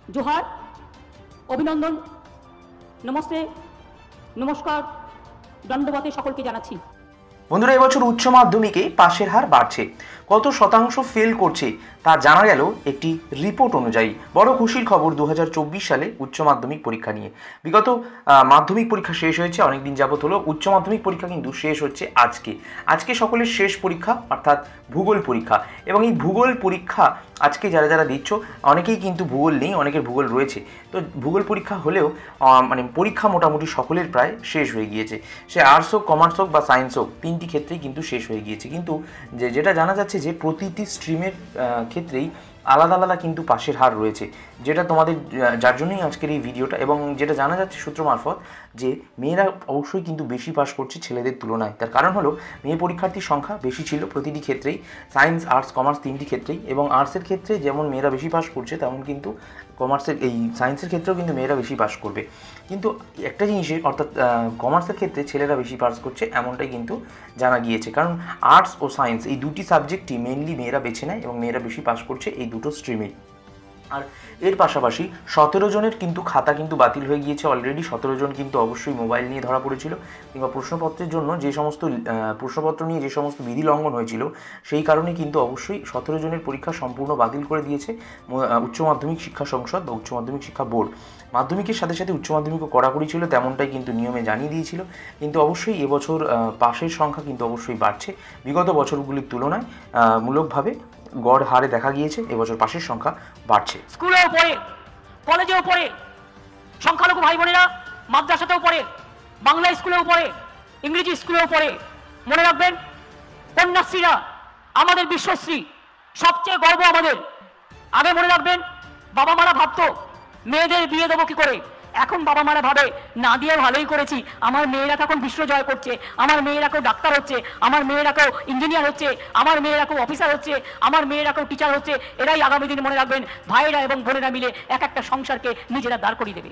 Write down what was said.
जोहार, अभिनंदन, नमस्ते, नमस्कार, दंडवते सकलके जानाচ্ছি। বন্ধুরা, এবছর উচ্চ মাধ্যমিকে পাশের হার বাড়ছে। কত শতাংশ ফেল করছে তা জানা গেল একটি রিপোর্ট অনুযায়ী। বড় খুশির খবর 2024 সালে উচ্চ মাধ্যমিক পরীক্ষা নিয়ে। বিগত মাধ্যমিক পরীক্ষা শেষ হয়েছে, অনেকদিন যাবত হলো। উচ্চ মাধ্যমিক পরীক্ষা কিন্তু শেষ হচ্ছে আজকে সকলের শেষ পরীক্ষা, অর্থাৎ ভূগোল পরীক্ষা। এবং এই ভূগোল পরীক্ষা আজকে যারা যারা দিচ্ছ, অনেকেই কিন্তু ভূগোল নেই, অনেকের ভূগোল রয়েছে। তো ভূগোল পরীক্ষা হলেও মানে পরীক্ষা মোটামুটি সকলের প্রায় শেষ হয়ে গিয়েছে। সে আর্টস হোক, কমার্স হোক বা সায়েন্স হোক, তিনটি ক্ষেত্রেই কিন্তু শেষ হয়ে গিয়েছে। কিন্তু যেটা জানা যাচ্ছে যে প্রতিটি স্ট্রিমের ক্ষেত্রেই আলাদা আলাদা কিন্তু পাশের হার রয়েছে, যেটা তোমাদের যার জন্যই আজকের এই ভিডিওটা। এবং যেটা জানা যাচ্ছে সূত্র মারফত যে মেয়েরা অবশ্যই কিন্তু বেশি পাস করছে ছেলেদের তুলনায়। তার কারণ হলো মেয়ে পরীক্ষার্থীর সংখ্যা বেশি ছিল প্রতিটি ক্ষেত্রেই, সায়েন্স, আর্টস, কমার্স তিনটি ক্ষেত্রেই। এবং আর্টসের ক্ষেত্রে যেমন মেয়েরা বেশি পাস করছে, তেমন কিন্তু কমার্সের সায়েন্সের ক্ষেত্রেও কিন্তু মেয়েরা বেশি পাস করবে। কিন্তু একটা জিনিসে, অর্থাৎ কমার্সের ক্ষেত্রে ছেলেরা বেশি পাস করছে এমনটাই কিন্তু জানা গিয়েছে। কারণ আর্টস ও সায়েন্স এই দুটি সাবজেক্টই মেনলি মেয়েরা বেছে নেয় এবং মেয়েরা বেশি পাস করছে এই দুটো স্ট্রিমেই। আর এর পাশাপাশি 17 জনের কিন্তু খাতা কিন্তু বাতিল হয়ে গিয়েছে অলরেডি। 17 জন কিন্তু অবশ্যই মোবাইল নিয়ে ধরা পড়েছিল, কিংবা প্রশ্নপত্রের জন্য যে সমস্ত প্রশ্নপত্র নিয়ে যে সমস্ত বিধি লঙ্ঘন হয়েছিল, সেই কারণে কিন্তু অবশ্যই 17 জনের পরীক্ষা সম্পূর্ণ বাতিল করে দিয়েছে উচ্চ মাধ্যমিক শিক্ষা সংসদ বা উচ্চ মাধ্যমিক শিক্ষা বোর্ড। মাধ্যমিকের সাথে সাথে উচ্চ মাধ্যমিকও কড়াকড়ি ছিল, তেমনটাই কিন্তু নিয়মে জানিয়ে দিয়েছিল। কিন্তু অবশ্যই এবছর পাশের সংখ্যা কিন্তু অবশ্যই বাড়ছে বিগত বছরগুলির তুলনায়। মূলকভাবে গড় হারে দেখা গিয়েছে এবছর পাশের সংখ্যা বাড়ছে। স্কুলেও পড়ে, কলেজেও পড়ে, সংখ্যালঘু ভাই বোনেরা মাদ্রাসাতেও পড়ে, বাংলা স্কুলেও পড়ে, ইংরেজি স্কুলেও পড়ে। মনে রাখবেন, কন্যাশ্রীরা আমাদের বিশ্বশ্রী, সবচেয়ে গর্ব আমাদের। আগে মনে রাখবেন, বাবা মারা ভাবতো মেয়েদের বিয়ে দেবো কি করে। এখন বাবা মারা ভাবে না দিয়ে ভালোই করেছি, আমার মেয়েরা তখন বিশ্ব জয় করছে, আমার মেয়েরা কেউ ডাক্তার হচ্ছে, আমার মেয়েরা কেউ ইঞ্জিনিয়ার হচ্ছে, আমার মেয়েরা কেউ অফিসার হচ্ছে, আমার মেয়েরা কেউ টিচার হচ্ছে। এরাই আগামী দিন, মনে রাখবেন, ভাইয়েরা এবং বোনেরা মিলে এক একটা সংসারকে নিজেরা দাঁড় করিয়ে দেবে।